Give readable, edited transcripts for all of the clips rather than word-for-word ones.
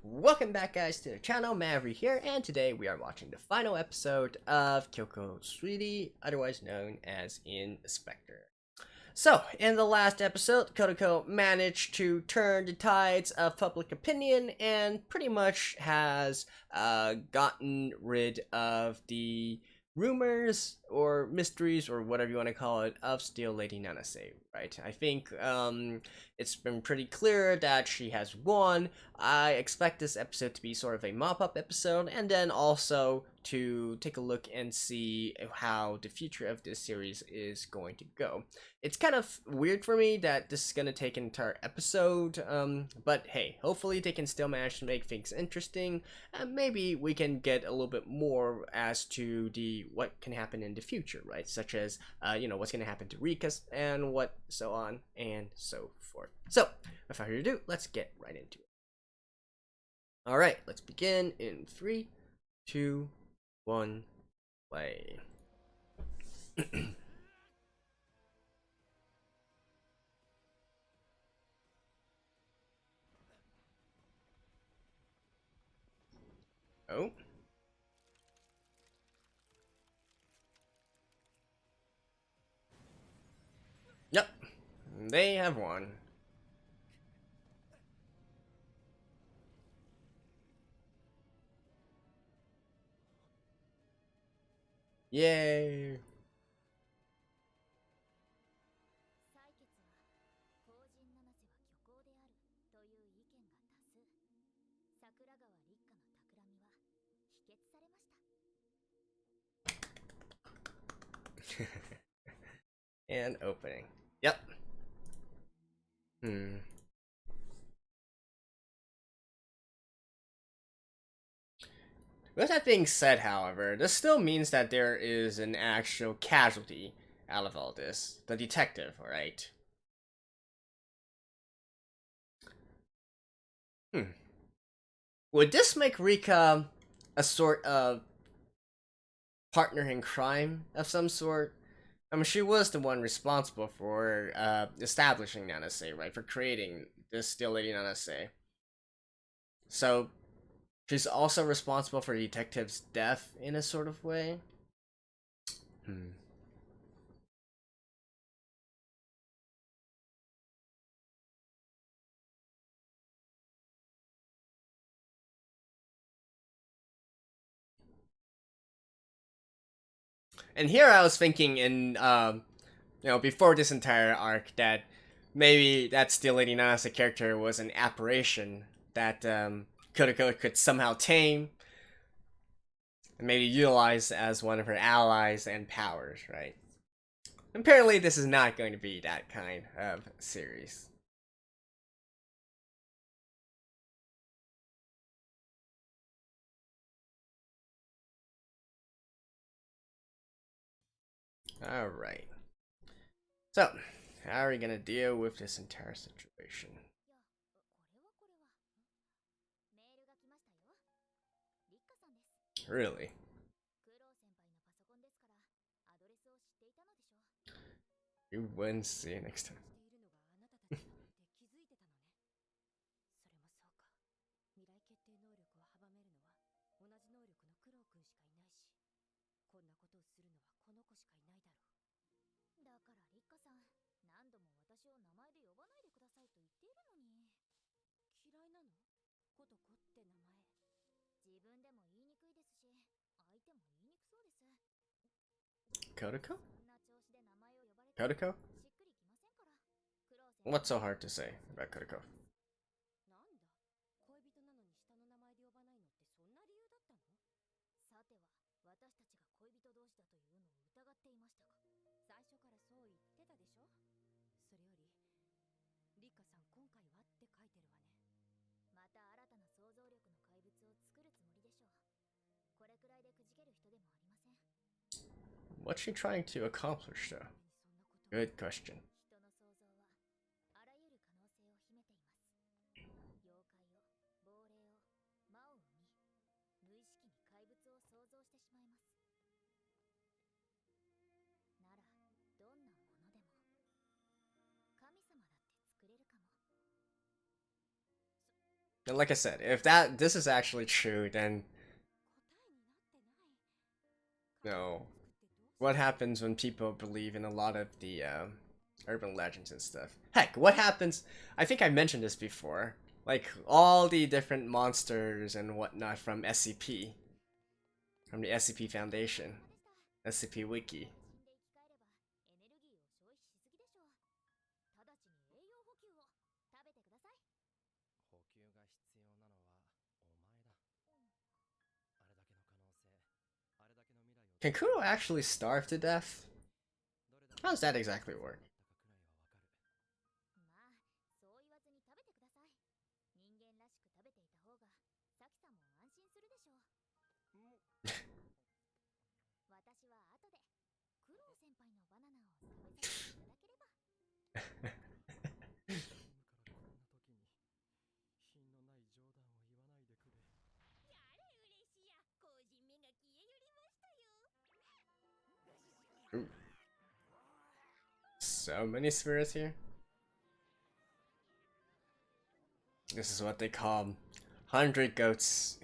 Welcome back guys to the channel, Maverick here, and today we are watching the final episode of Kyoko Sweetie, otherwise known as in Spectre. So, in the last episode, Kodako managed to turn the tides of public opinion and pretty much has gotten rid of the rumors or mysteries or whatever you want to call it of Steel Lady Nanase, right? I think it's been pretty clear that she has won. I expect this episode to be sort of a mop-up episode, and then also to take a look and see how the future of this series is going to go. It's kind of weird for me that this is going to take an entire episode, but hey, hopefully they can still manage to make things interesting, and maybe we can get a little bit more as to what can happen in the future, right? Such as, what's going to happen to Rika and what so on and so forth. So, without further ado, let's get right into it. Alright, let's begin in 3, 2, 1, play. Oh. Yep, they have won. Yay. And opening. Yep. With that being said, however, this still means that there is an actual casualty out of all this. The detective, right? Would this make Rika a sort of partner in crime of some sort? I mean, she was the one responsible for establishing Nanase, right? For creating this Steel Lady Nanase. So, she's also responsible for the detective's death in a sort of way? And here I was thinking before this entire arc that maybe that Steel Lady Nanase character was an apparition that Kuriko could somehow tame and maybe utilize as one of her allies and powers, right? Apparently this is not going to be that kind of series. Alright. So, how are we gonna deal with this entire situation? Really? You win, see you next time. Kodako? Kodako? What's so hard to say about Kodako? What's she trying to accomplish, though? Good question. And like I said, if this is actually true, then no. What happens when people believe in a lot of the urban legends and stuff? Heck, what happens? I think I mentioned this before. Like all the different monsters and whatnot from SCP, from the SCP Foundation, SCP Wiki. Can Kuno actually starve to death? How does that exactly work? Ooh. So many spirits here. This is what they call 100 ghosts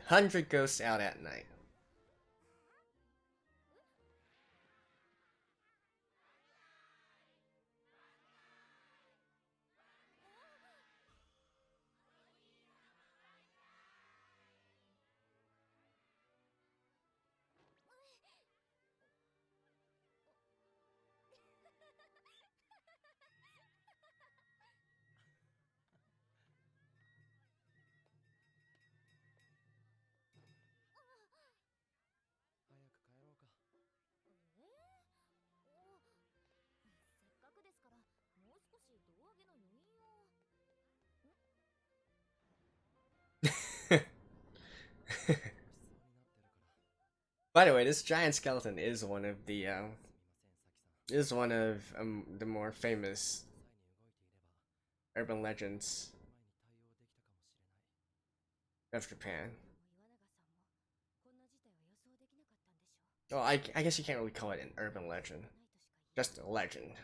out at night. By the way, this giant skeleton is one of the more famous urban legends of Japan. Well, I guess you can't really call it an urban legend, just a legend.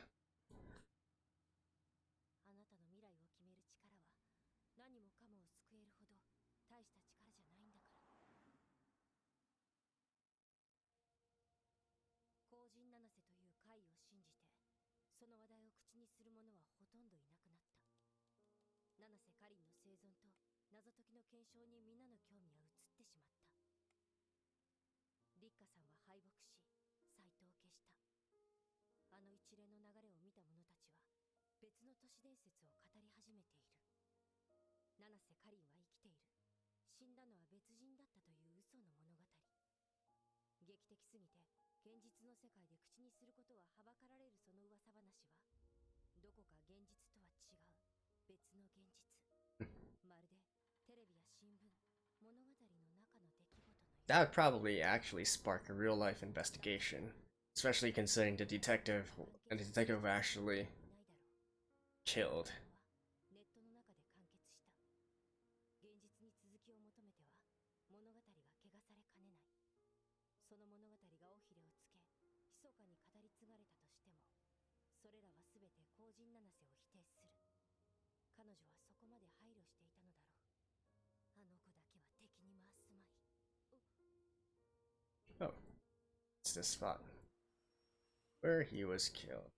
That would probably actually spark a real life investigation, especially considering the detective actually killed. Oh, it's this spot where he was killed.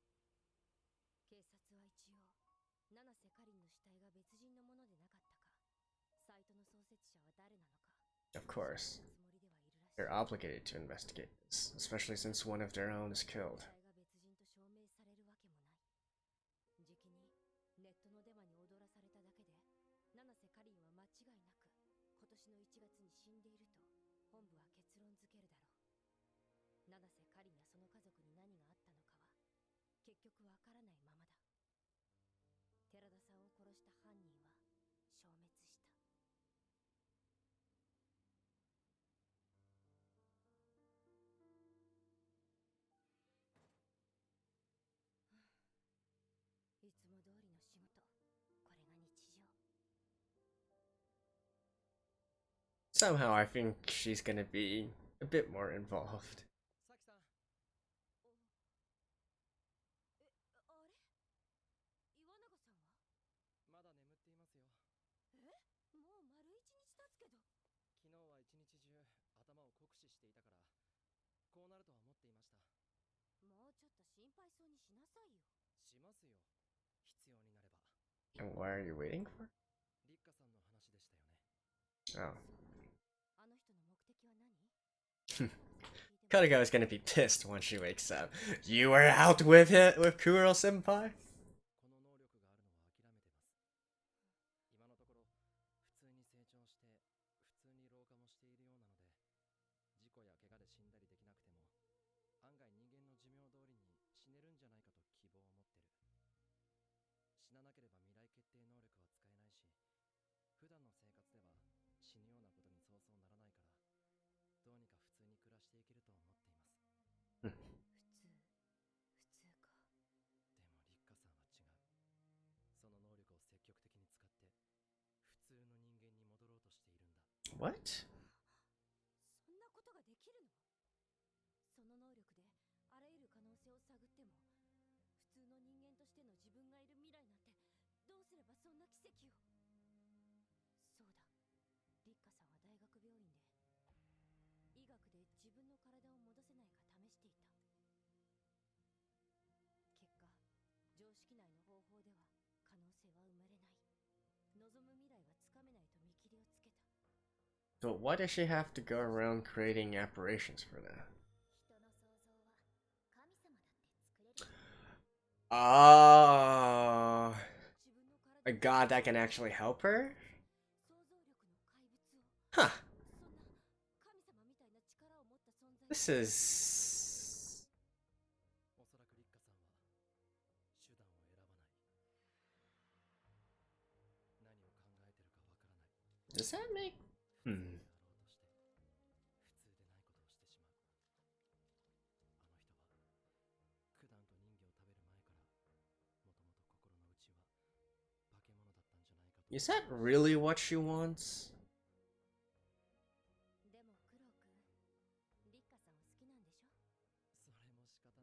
Of course, they're obligated to investigate this, especially since one of their own is killed. Somehow I think she's gonna be a bit more involved. 酷使していたからこうなるとは思っていました。もうちょっと心配そうにしなさいよ。しますよ、必要になれば。 And what are you waiting for? リッカさんの話でしたよね。 Oh. あの人の目的は何？ Kodogo is gonna be pissed when she wakes up. You were out with it with Kuro senpai? この能力があるのは諦めてます。今のところ普通に成長して普通に老化もしているようなので、事故や怪我で死んだりできなくても案外人間の寿命通りに死ねるんじゃないかと希望を持ってる。死ななければ未来決定能力は使えないし、普段の生活では死ぬようなことにそうそうならないから、どうにか普通に暮らしていけると思っています。普通か。でもリッカさんは違う。その能力を積極的に使って普通の人間に戻ろうとしているんだ。 What? そんなことができるの？その能力であらゆる可能性を探っても、普通の人間としての自分がいる未来なんて、どうすればそんな奇跡を。そうだ、リッカさんは大学病院で医学で自分の体を戻せないか試していた。結果、常識内の方法では可能性は生まれない、望む未来はつかめないと見切りをつけた。 So why does she have to go around creating apparitions for that? 人の想像は神様だって作れる。 Oh, 自分の体 a god that can actually help her? 想像力の怪物を。 Huh. そんな神様みたいな力を持った存在。 This is... おそらくリッカさんは手段を選ばない。何を考えてるかわからない。 Does that make... 普通 Hmm. であろうとして普通でないことをしてしまう。あの人は九段と人魚を食べる前からもともと心の内は化け物だったんじゃないかと。 Is that really what she wants? でもクロウ君、リッカさんを好きなんでしょ？それも仕方ない。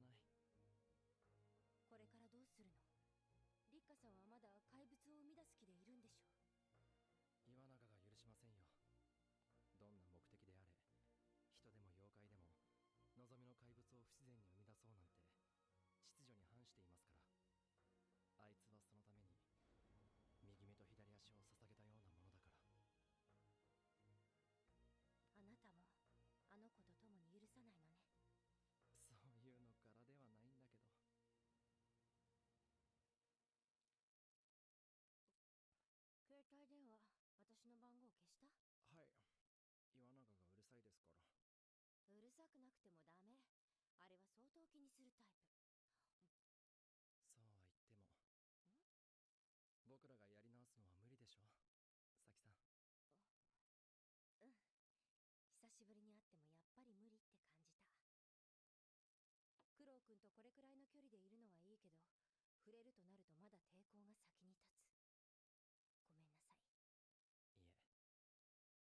これからどうするの？リッカさんはまだ怪物を生み出す気でいるんでしょ？岩永が許しませんよ。どんな目的であれ、人でも妖怪でも望みの怪物を不自然に生み出そうなんて秩序に反していますから。あいつはそのために右目と左足を捧げたようなものだから。あなたもあの子と共に許さないのね。そういうの柄ではないんだけど。携帯電話、私の番号消した？はい、岩永がうるさいですから。うるさくなくてもダメ。あれは相当気にするタイプ。そうは言っても僕らがやり直すのは無理でしょ、サキさん。うん。久しぶりに会ってもやっぱり無理って感じた。クロウ君とこれくらいの距離でいるのはいいけど、触れるとなるとまだ抵抗が先に立つ。ごめんなさい。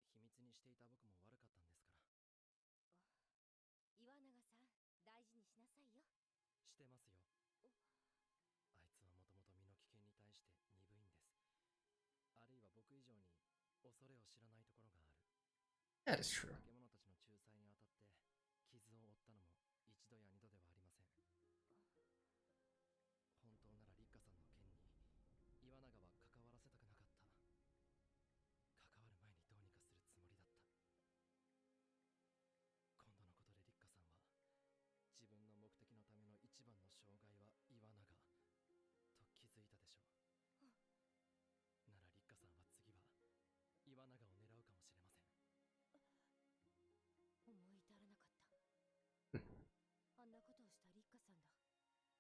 いえ、秘密にしていた僕も悪かったんですから。岩永さん、大事にしなさいよ。してますよ。あいつはもともと身の危険に対して鈍いんです。あるいは僕以上に恐れを知らないところがある。 That is true. 化け物たちの仲裁にあたって傷を負ったのも一度や二度ではありません。本当ならリッカさんの件に岩永は関わらせたくなかった。関わる前にどうにかするつもりだった。今度のことでリッカさんは自分の目的のための一番の障害は岩永と気づいたでしょう。ならリッカさんは次は岩永を狙うかもしれません。思い至らなかった。あんなことをしたリッカさんだ。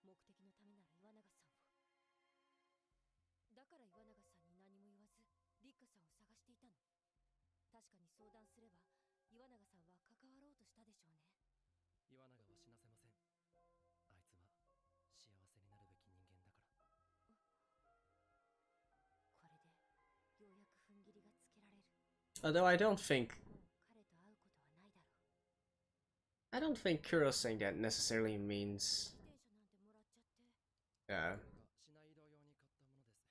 目的のためなら岩永さんを。だから岩永さんに何も言わずリッカさんを探していたの。確かに相談すれば岩永さんは関わろうとしたでしょうね。岩永は死なせません。あいつは幸せになるべき人間だから。これでようやく踏ん切りがつけられる。 Although I don't think... もう彼と会うことはないだろう。 I don't think Kuro saying that necessarily means... 自転車なんてもらっちゃって。市内移動用に買ったものです。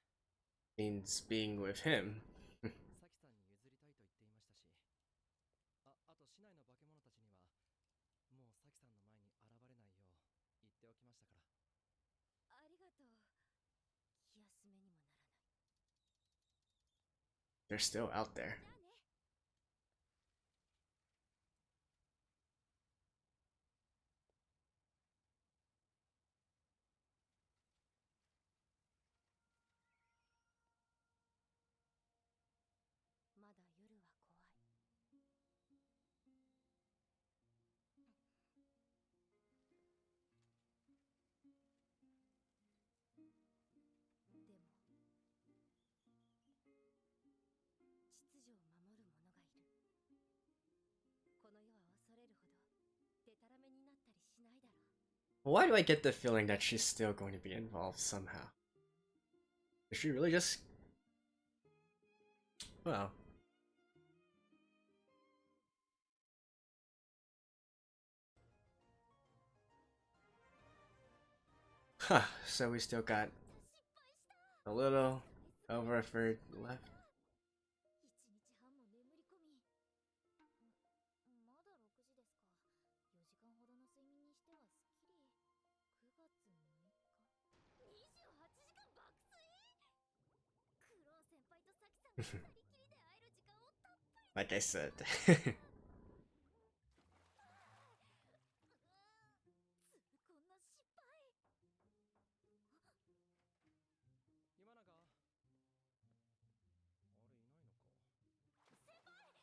means being with him. サキさんに譲りたいと言っていましたし、あと市内の化け物たちにはもうサキさんの前に現れないよう言っておきましたから。ありがとう。気休めにもならない。 They're still out there. じゃあね。まだ夜は怖い。でも秩序を守る者がいる。この世は恐れるほどデタラメになったりしないだろう。 Why do I get the feeling that she's still going to be involved somehow? Is she really just... Well... Huh, so we still got 失敗した。 a little over a third left. 一日半も眠り込み。まだ6時ですか。4時間ほどの睡眠にしてはすっきり。9月6日。28時間爆睡。クローン先輩とサキさんが二人きりで会える時間をたっぷり。 Like I said. こんな失敗。今永、あれいないのか。先輩。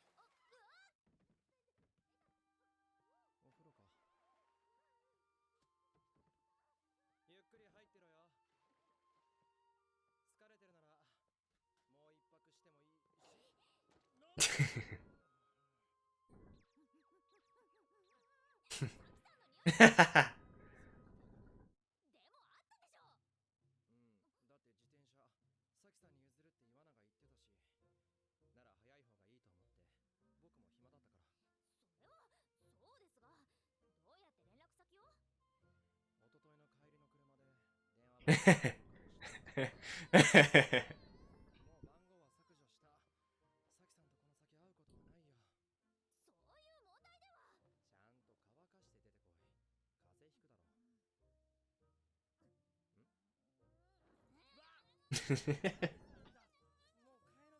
お風呂か。ゆっくり入ってろよ。疲れてるならもう一泊してもいいし。でもあったでしょ。うん、だって自転車サキさんに譲るって岩永言ってたし、なら早い方がいいと思って僕も暇だったから。それはそうですが、どうやって連絡先を。一昨日の帰りの車で電話番号もう番号は削除した。サキさんとこの先会うことはないよ。そういう問題では。ちゃんと乾かして出てこい。風邪ひくだろ。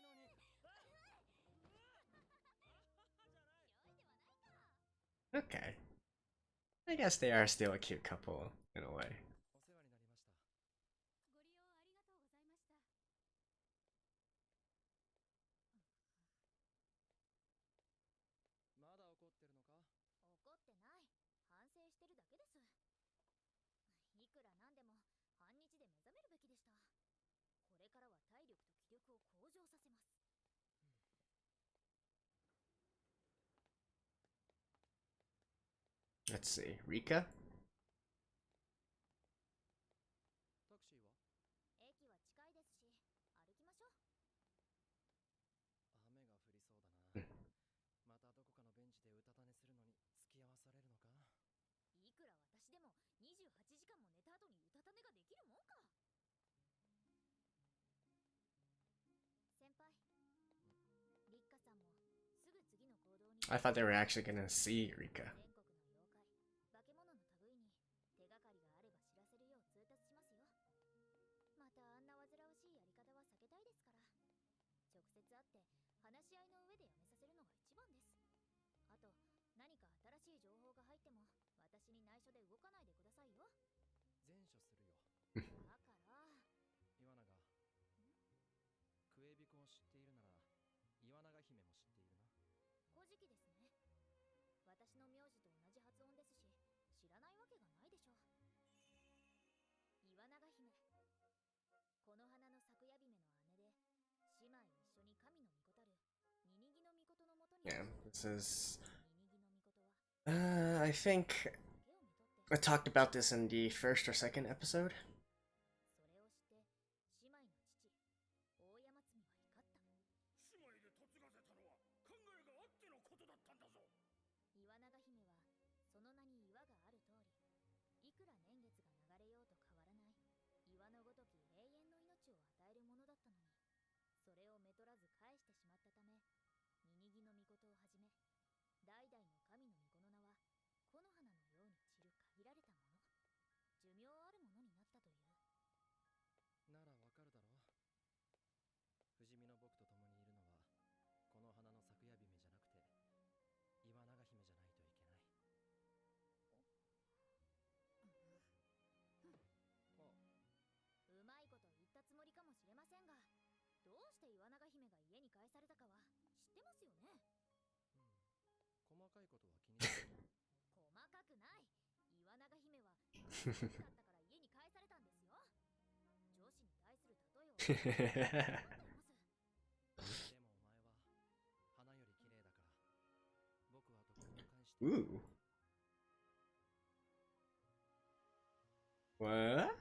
もう替えのシャツないのに。Okay. I guess they are still a cute couple, in a way. お世話になりました。ご利用ありがとうございました。まだ怒ってるのか。怒ってない。反省してるだけです。いくらなんでも半日で目覚めるべきでした。これからは体力と気力を向上させます。Let's see. Rika? タクシーは。駅は近いですし、歩きましょう。雨が降りそうだな。またどこかのベンチでうたた寝するのに付き合わされるのか。いくら私でも28時間も寝た後にうたた寝ができるもんか。先輩、リッカさんもすぐ次の行動に。 I thought they were actually gonna see Rika. 全国の妖怪、化け物の類に手がかりがあれば知らせるよう通達しますよ。またあんな煩わしいやり方は避けたいですから。直接会って話し合いの上でやめさせるのが一番です。あと何か新しい情報が入っても私に内緒で動かないでくださいよ。前処するよ。だから岩永、クエビコを知っているなら岩永姫も知っているな。古事記ですね。私の名字と同じ発音ですし、知らないわけがないでしょう。岩永姫、この花の咲くや姫の姉で、姉妹一緒に神の御子たるニニギの御事のもとに。 Yeah, this is... ニニギの御事は I think I talked about this in the first or second episode. それを知って姉妹の父大山積は怒った。姉妹で嫁がせたのは考えがあってのことだったんだぞ。岩永姫はその名に岩がある通り、いくら年月が流れようと変わらない岩のごとき永遠の命を与えるものだったのに、それをめとらず返してしまったため、ニニギの御事をはじめ Ooh. What?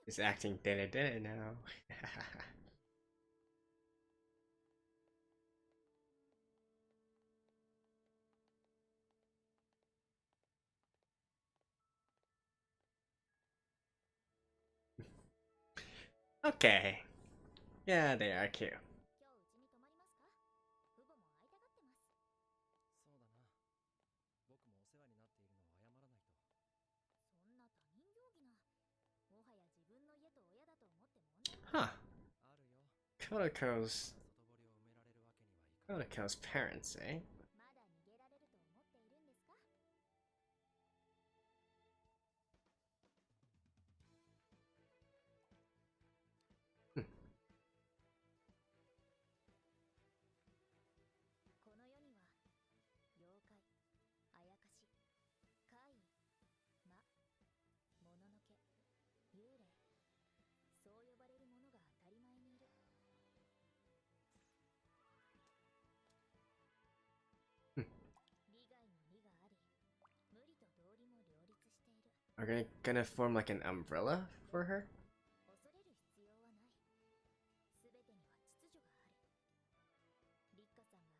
He's acting da now. Okay. Yeah, they are cute. そうだな。僕もお世話になっているのは謝らないと。そんな他人行儀な。もはや自分の家と親だと思って問題ない。 Huh. あるよ。 Kotoko's parents, eh? まだ逃げられると思っているんですか？ この世には妖怪、あやかし、怪異、魔、もののけ、幽霊、そう呼ばれるものが当たり前にいる。利害の利があり、無理と道理も両立している。 Are they gonna form like an umbrella for her? 恐れる必要はない。すべてには秩序がある。立花さんが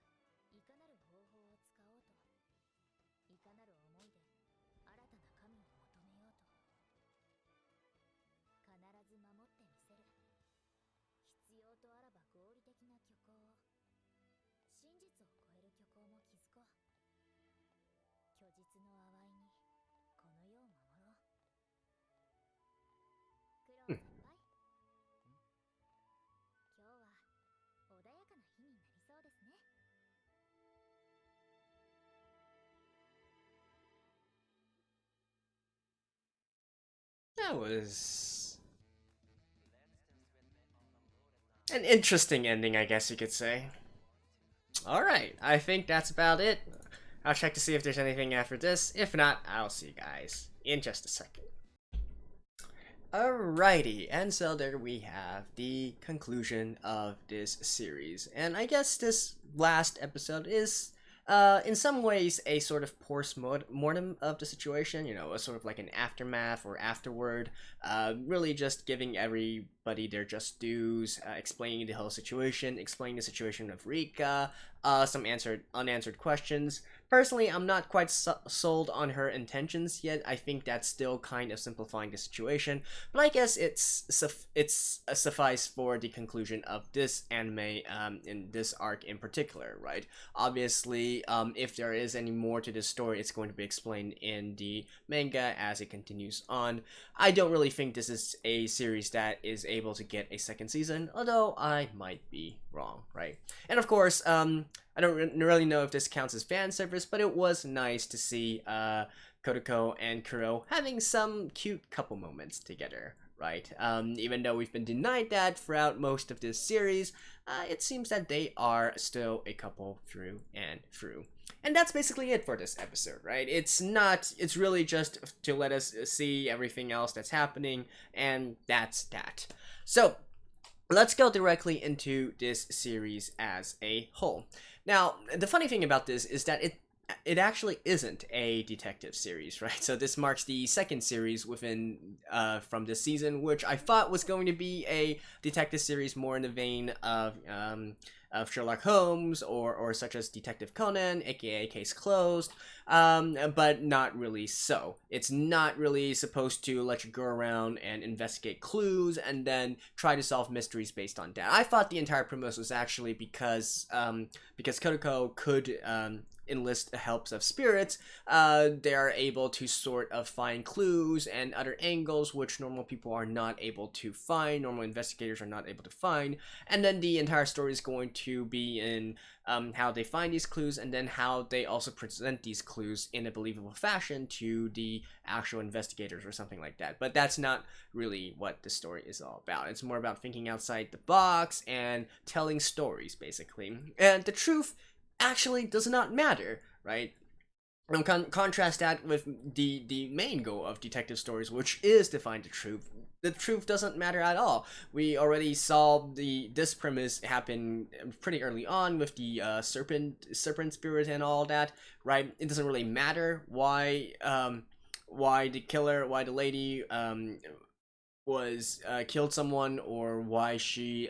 いかなる方法を使おうと、いかなる思いで新たな神を求めようと、必ず守ってみせる。必要とあらば合理的な虚構を、真実を超える虚構も築こう。虚実の淡いにこの世を守ろう。クロウ先輩、今日は穏やかな日になりそうですね。 That was an interesting ending, I guess you could say. Alright, I think that's about it. I'll check to see if there's anything after this. If not, I'll see you guys in just a second. Alrighty, and so there we have the conclusion of this series. And I guess this last episode is in some ways a sort of post-mortem of the situation, you know, a sort of like an aftermath or afterward, really just giving everybody their just dues, explaining the whole situation, explaining the situation of Rika, some unanswered questions. Personally, I'm not quite sold on her intentions yet. I think that's still kind of simplifying the situation, but I guess it's a suffice for the conclusion of this anime in this arc in particular, right? Obviously, if there is any more to this story, it's going to be explained in the manga as it continues on. I don't really think this is a series that is able to get a second season, although I might be wrong, right? And of course, I don't really know if this counts as fan service, but it was nice to see Kotoko and Kuro having some cute couple moments together, right? Even though we've been denied that throughout most of this series, it seems that they are still a couple through and through. And that's basically it for this episode, right? It's really just to let us see everything else that's happening, and that's that. So, let's go directly into this series as a whole. Now, the funny thing about this is that it actually isn't a detective series, right? So this marks the second series within from this season, which I thought was going to be a detective series more in the vein of Sherlock Holmes or such as Detective Conan, aka Case Closed, but not really so. It's not really supposed to let you go around and investigate clues and then try to solve mysteries based on that. I thought the entire premise was actually because Kotoko enlist the helps of spirits, they are able to sort of find clues and other angles which normal people are not able to find, normal investigators are not able to find, and then the entire story is going to be in how they find these clues, and then how they also present these clues in a believable fashion to the actual investigators or something like that. But that's not really what the story is all about. It's more about thinking outside the box and telling stories, basically. And the truth actually does not matter, right? And contrast that with the main goal of detective stories, which is to find the truth. The truth doesn't matter at all. We already saw this premise happen pretty early on with the serpent spirit and all that, right? It doesn't really matter why the lady was killed someone, or why she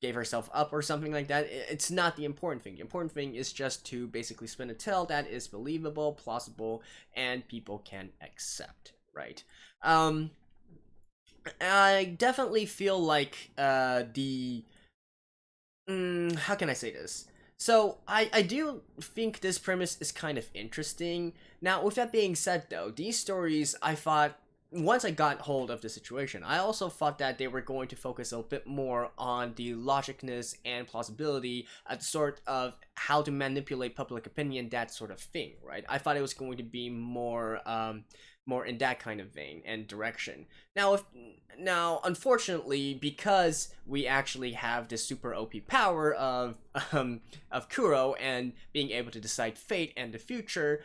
gave herself up or something like that. It's not the important thing. The important thing is just to basically spin a tale that is believable, plausible, and people can accept, right? I definitely feel like how can I say this? So I do think this premise is kind of interesting. Now, with that being said, though, these stories, I thought, once I got hold of the situation, I also thought that they were going to focus a bit more on the logicness and plausibility, sort of how to manipulate public opinion, that sort of thing, right? I thought it was going to be more in that kind of vein and direction. Now, unfortunately, because we actually have this super OP power of Kuro and being able to decide fate and the future,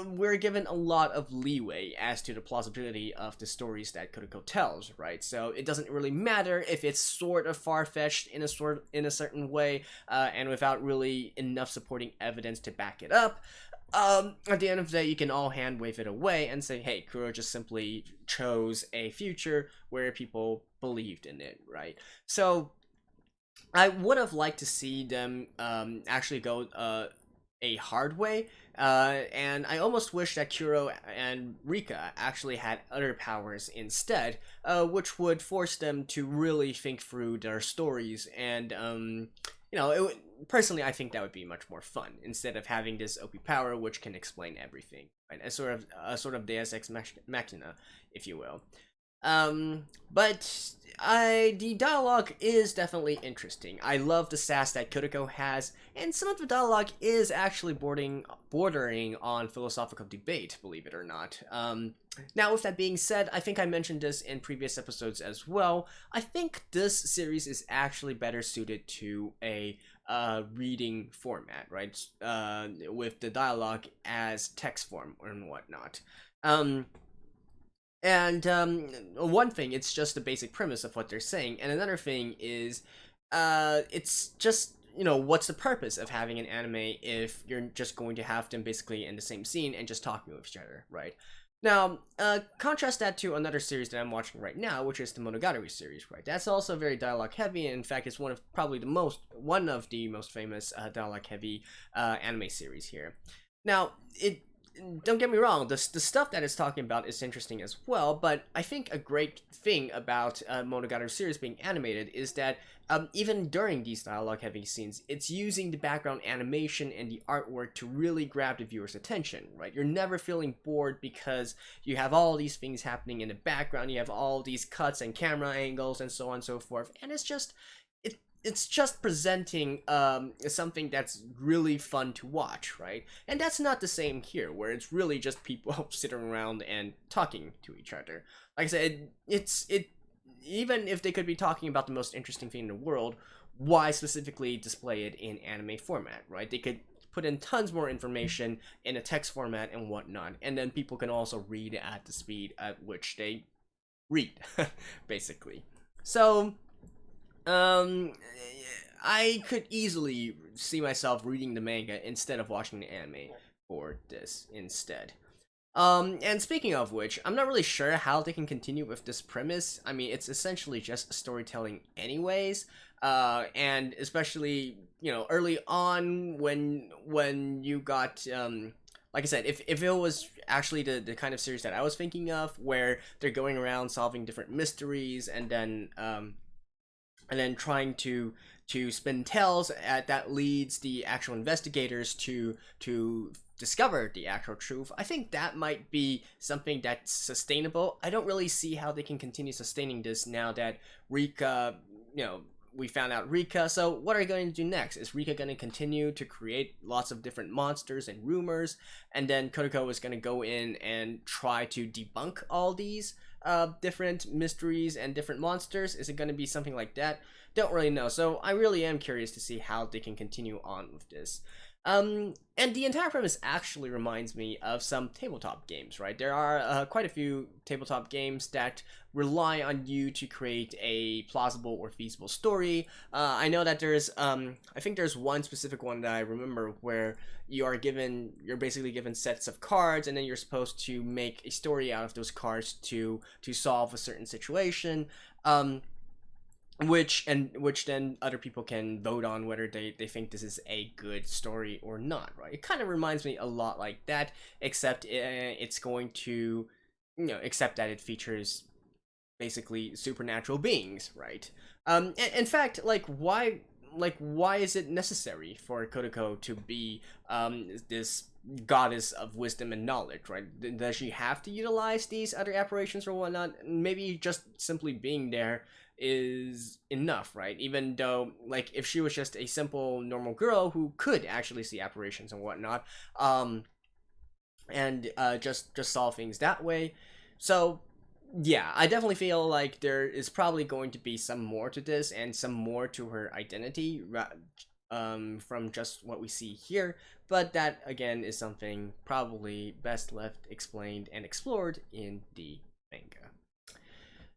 we're given a lot of leeway as to the plausibility of the stories that Kuroko tells, right? So it doesn't really matter if it's sort of far-fetched in a certain way, and without really enough supporting evidence to back it up. At the end of the day, you can all hand wave it away and say, hey, Kuro just simply chose a future where people believed in it, right? So I would have liked to see them actually go a hard way, and I almost wish that Kuro and Rika actually had other powers instead, which would force them to really think through their stories, and personally, I think that would be much more fun instead of having this OP power which can explain everything, right? A sort of Deus Ex Machina, if you will. But the dialogue is definitely interesting. I love the sass that Kuroko has, and some of the dialogue is actually bordering on philosophical debate, believe it or not. Now, with that being said, I think I mentioned this in previous episodes as well. I think this series is actually better suited to a reading format, right? With the dialogue as text form and whatnot. And one thing, it's just the basic premise of what they're saying, and another thing is, it's just, what's the purpose of having an anime if you're just going to have them basically in the same scene and just talking with each other, right? Now, contrast that to another series that I'm watching right now, which is the Monogatari series, right? That's also very dialogue heavy, and in fact, it's one of the most famous dialogue heavy anime series here. Now, don't get me wrong, the stuff that it's talking about is interesting as well, but I think a great thing about Monogatari series being animated is that even during these dialogue heavy scenes, it's using the background animation and the artwork to really grab the viewer's attention, right? You're never feeling bored because you have all these things happening in the background, you have all these cuts and camera angles and so on and so forth, and it's just presenting something that's really fun to watch, right? And that's not the same here, where it's really just people sitting around and talking to each other. Like I said, even if they could be talking about the most interesting thing in the world, why specifically display it in anime format, right? They could put in tons more information in a text format and whatnot, and then people can also read at the speed at which they read, basically. So I could easily see myself reading the manga instead of watching the anime for this instead. And speaking of which, I'm not really sure how they can continue with this premise. I mean, it's essentially just storytelling anyways. And especially, early on when you got, like I said, if it was actually the kind of series that I was thinking of, where they're going around solving different mysteries and then, and then trying to spin tales that leads the actual investigators to discover the actual truth. I think that might be something that's sustainable. I don't really see how they can continue sustaining this now that Rika, we found out Rika. So what are you going to do next? Is Rika going to continue to create lots of different monsters and rumors, and then Kotoko is going to go in and try to debunk all these different mysteries and different monsters? Is it going to be something like that? Don't really know. So I really am curious to see how they can continue on with this. And the entire premise actually reminds me of some tabletop games, right? There are quite a few tabletop games that rely on you to create a plausible or feasible story. I know that there's, I think there's one specific one that I remember where you're basically given sets of cards, and then you're supposed to make a story out of those cards to solve a certain situation. Which then other people can vote on whether they think this is a good story or not, right? It kind of reminds me a lot like that, except it's going to, except that it features basically supernatural beings, right? In fact, why is it necessary for Kotoko to be this goddess of wisdom and knowledge, right? Does she have to utilize these other apparitions or whatnot? Maybe just simply being there is enough, right? Even though, if she was just a simple normal girl who could actually see apparitions and whatnot, and just solve things that way. So yeah, I definitely feel like there is probably going to be some more to this and some more to her identity from just what we see here, but that again is something probably best left explained and explored in the manga.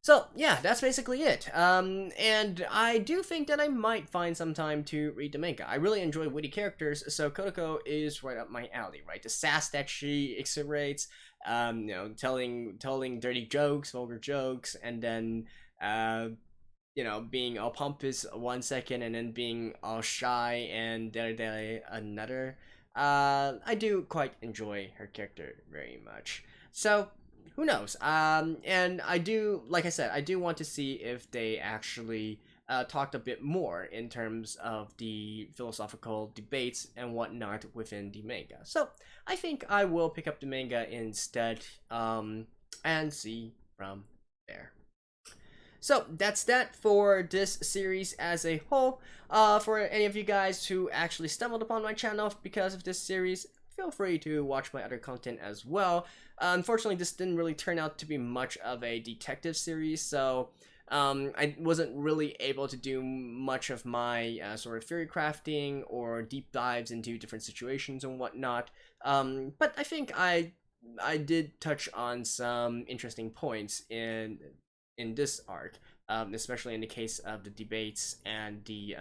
So yeah, that's basically it. And I do think that I might find some time to read the manga. I really enjoy witty characters, so Kotoko is right up my alley, right? The sass that she exaggerates, telling dirty jokes, vulgar jokes, and then being all pompous 1 second and then being all shy and dere another. I do quite enjoy her character very much. So who knows? And I do, like I said, I do want to see if they actually talked a bit more in terms of the philosophical debates and whatnot within the manga. So I think I will pick up the manga instead and see from there. So that's that for this series as a whole. For any of you guys who actually stumbled upon my channel because of this series, feel free to watch my other content as well. Unfortunately, this didn't really turn out to be much of a detective series, so I wasn't really able to do much of my sort of theory crafting or deep dives into different situations and whatnot. But I think I did touch on some interesting points in this arc, especially in the case of the debates and the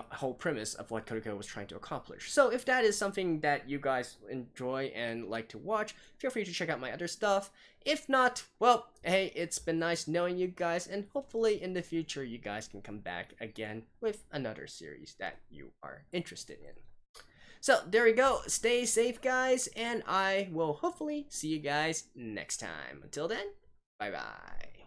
whole premise of what Kotoko was trying to accomplish. So if that is something that you guys enjoy and like to watch, feel free to check out my other stuff. If not, well, hey, it's been nice knowing you guys, and hopefully in the future you guys can come back again with another series that you are interested in. So there we go. Stay safe, guys, and I will hopefully see you guys next time. Until then, bye bye.